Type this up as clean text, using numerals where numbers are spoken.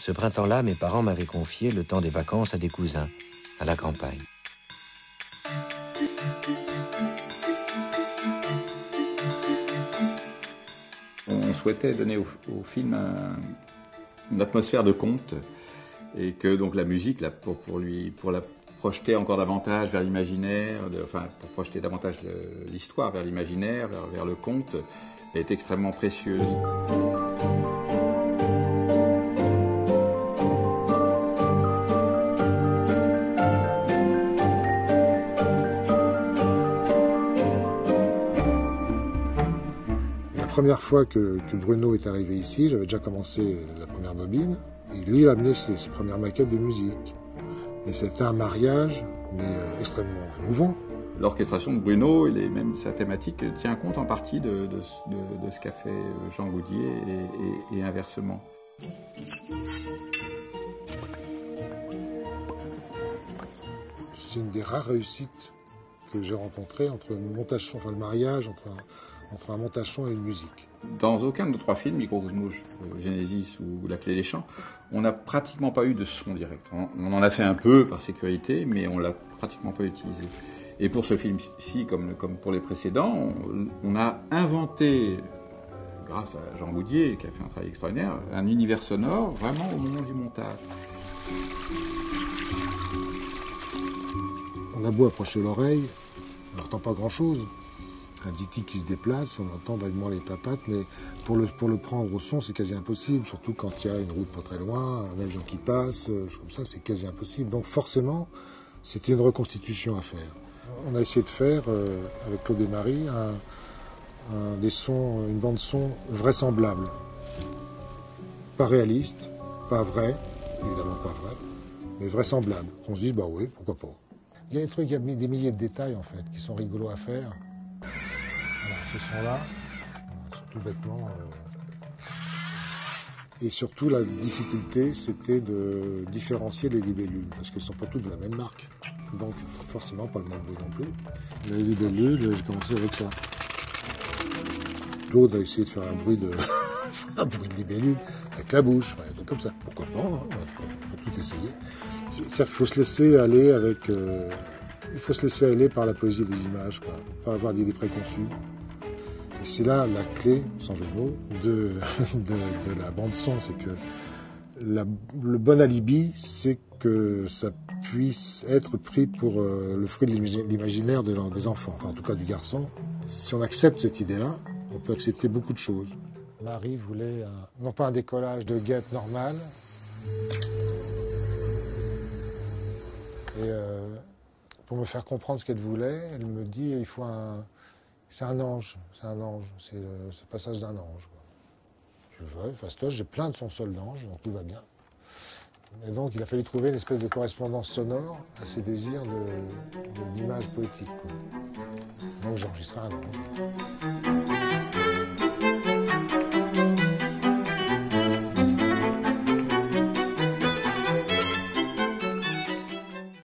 Ce printemps-là, mes parents m'avaient confié le temps des vacances à des cousins, à la campagne. On souhaitait donner au film une atmosphère de conte et que donc la musique, là, pour la projeter encore davantage vers l'imaginaire, enfin pour projeter davantage l'histoire vers l'imaginaire, vers le conte, est extrêmement précieuse. La première fois que Bruno est arrivé ici, j'avais déjà commencé la première bobine, et lui il a amené ses premières maquettes de musique. Et c'était un mariage, mais extrêmement émouvant. L'orchestration de Bruno, et même sa thématique, tient compte en partie de ce qu'a fait Jean Goudier et inversement. C'est une des rares réussites que j'ai rencontrées entre le montage son, enfin le mariage entre un montage son et une musique. Dans aucun de nos 3 films, Microcosmos, Genesis ou La Clé des Champs, on n'a pratiquement pas eu de son direct. On en a fait un peu par sécurité, mais on l'a pratiquement pas utilisé. Et pour ce film-ci, comme pour les précédents, on a inventé, grâce à Jean Goudier, qui a fait un travail extraordinaire, un univers sonore vraiment au moment du montage. On a beau approcher l'oreille, on n'entend pas grand-chose. Un Diti qui se déplace, on entend vaguement les papates, mais pour le prendre au son, c'est quasi impossible, surtout quand il y a une route pas très loin, un avion qui passe, comme ça, c'est quasi impossible. Donc forcément, c'était une reconstitution à faire. On a essayé de faire, avec Claude et Marie, une bande-son vraisemblable. Pas réaliste, pas vrai, évidemment pas vrai, mais vraisemblable. On se dit, bah oui, pourquoi pas. Il y a des trucs, il y a des milliers de détails en fait, qui sont rigolos à faire. Voilà, ce son-là, tout bêtement. Et surtout, la difficulté, c'était de différencier les libellules, parce qu'elles ne sont pas toutes de la même marque. Donc, forcément, pas le même bruit non plus. Les libellules, j'ai commencé avec ça. Claude a essayé de faire un bruit de libellule avec la bouche, enfin, un truc comme ça. Pourquoi pas, hein, faut tout essayer. C'est-à-dire qu'il faut se laisser aller il faut se laisser aller par la poésie des images, quoi. Pas avoir d'idées préconçues. Et c'est là la clé, sans jeu de mots, de la bande-son, c'est que le bon alibi, c'est que ça puisse être pris pour le fruit de l'imaginaire des enfants, enfin en tout cas du garçon. Si on accepte cette idée-là, on peut accepter beaucoup de choses. Marie voulait, non pas un décollage de guêpe normal, et pour me faire comprendre ce qu'elle voulait, elle me dit il faut c'est un ange, c'est le passage d'un ange. Je veux, fastoche, j'ai plein de son seul d'ange, donc tout va bien. Et donc il a fallu trouver une espèce de correspondance sonore à ses désirs d'image poétique, quoi. Donc j'ai enregistré un ange.